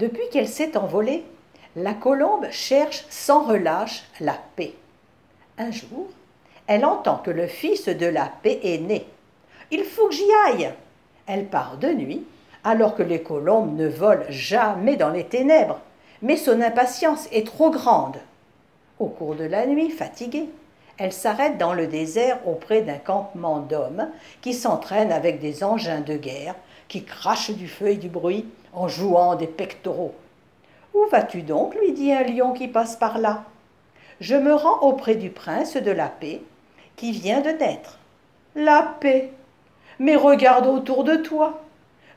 Depuis qu'elle s'est envolée, la colombe cherche sans relâche la paix. Un jour, elle entend que le fils de la paix est né. Il faut que j'y aille. Elle part de nuit, alors que les colombes ne volent jamais dans les ténèbres, mais son impatience est trop grande. Au cours de la nuit, fatiguée, elle s'arrête dans le désert auprès d'un campement d'hommes qui s'entraînent avec des engins de guerre, qui crachent du feu et du bruit en jouant des pectoraux. « Où vas-tu donc ?» lui dit un lion qui passe par là. « Je me rends auprès du prince de la paix qui vient de naître. »« La paix ! Mais regarde autour de toi.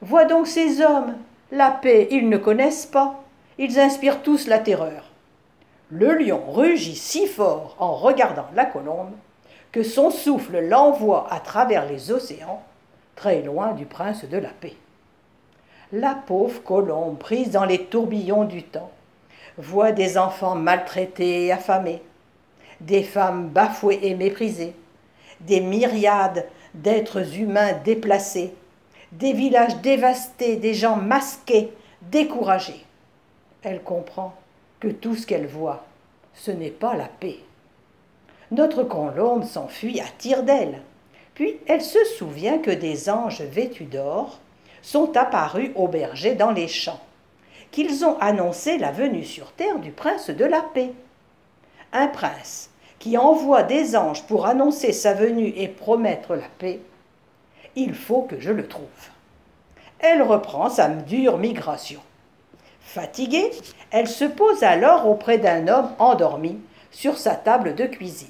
Vois donc ces hommes. La paix, ils ne connaissent pas. Ils inspirent tous la terreur. » Le lion rugit si fort en regardant la colombe que son souffle l'envoie à travers les océans, très loin du prince de la paix. La pauvre colombe, prise dans les tourbillons du temps, voit des enfants maltraités et affamés, des femmes bafouées et méprisées, des myriades d'êtres humains déplacés, des villages dévastés, des gens masqués, découragés. Elle comprend que tout ce qu'elle voit, ce n'est pas la paix. Notre colombe s'enfuit à tire d'aile. Puis elle se souvient que des anges vêtus d'or sont apparus aux bergers dans les champs, qu'ils ont annoncé la venue sur terre du prince de la paix. Un prince qui envoie des anges pour annoncer sa venue et promettre la paix, il faut que je le trouve. Elle reprend sa dure migration. Fatiguée, elle se pose alors auprès d'un homme endormi sur sa table de cuisine.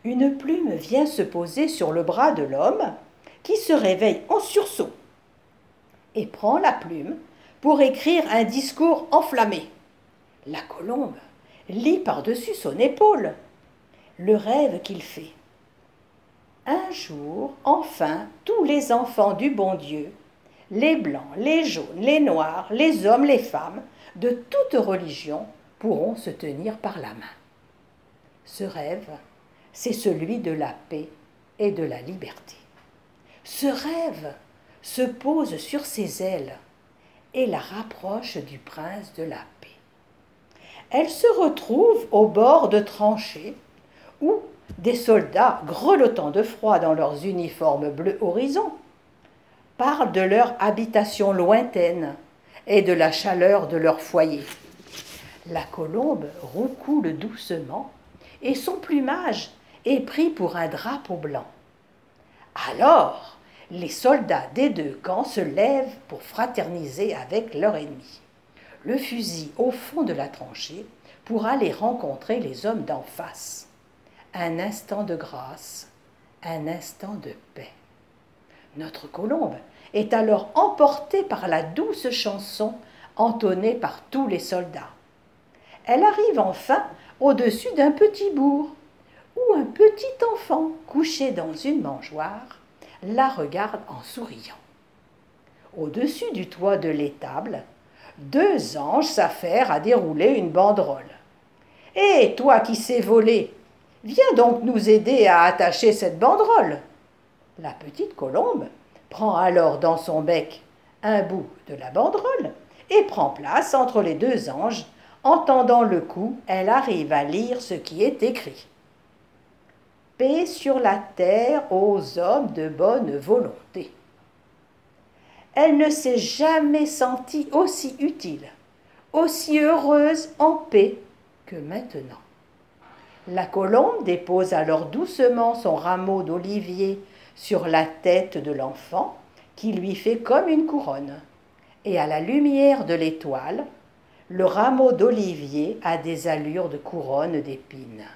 Une plume vient se poser sur le bras de l'homme qui se réveille en sursaut et prend la plume pour écrire un discours enflammé. La colombe lit par-dessus son épaule le rêve qu'il fait. Un jour, enfin, tous les enfants du bon Dieu, les blancs, les jaunes, les noirs, les hommes, les femmes, de toute religion, pourront se tenir par la main. Ce rêve, c'est celui de la paix et de la liberté. Ce rêve se pose sur ses ailes et la rapproche du prince de la paix. Elle se retrouve au bord de tranchées où des soldats, grelottant de froid dans leurs uniformes bleu horizon, parlent de leur habitation lointaine et de la chaleur de leur foyer. La colombe roucoule doucement et son plumage est pris pour un drapeau blanc. Alors, les soldats des deux camps se lèvent pour fraterniser avec leur ennemi, le fusil au fond de la tranchée pour aller rencontrer les hommes d'en face. Un instant de grâce, un instant de paix. Notre colombe est alors emportée par la douce chanson entonnée par tous les soldats. Elle arrive enfin au-dessus d'un petit bourg, où un petit enfant couché dans une mangeoire la regarde en souriant. Au-dessus du toit de l'étable, deux anges s'affairent à dérouler une banderole. « Hé, toi qui sais voler, viens donc nous aider à attacher cette banderole !» La petite colombe prend alors dans son bec un bout de la banderole et prend place entre les deux anges. Entendant le coup, elle arrive à lire ce qui est écrit. « Paix sur la terre aux hommes de bonne volonté. » Elle ne s'est jamais sentie aussi utile, aussi heureuse en paix que maintenant. La colombe dépose alors doucement son rameau d'olivier sur la tête de l'enfant, qui lui fait comme une couronne. Et à la lumière de l'étoile, le rameau d'olivier a des allures de couronne d'épines.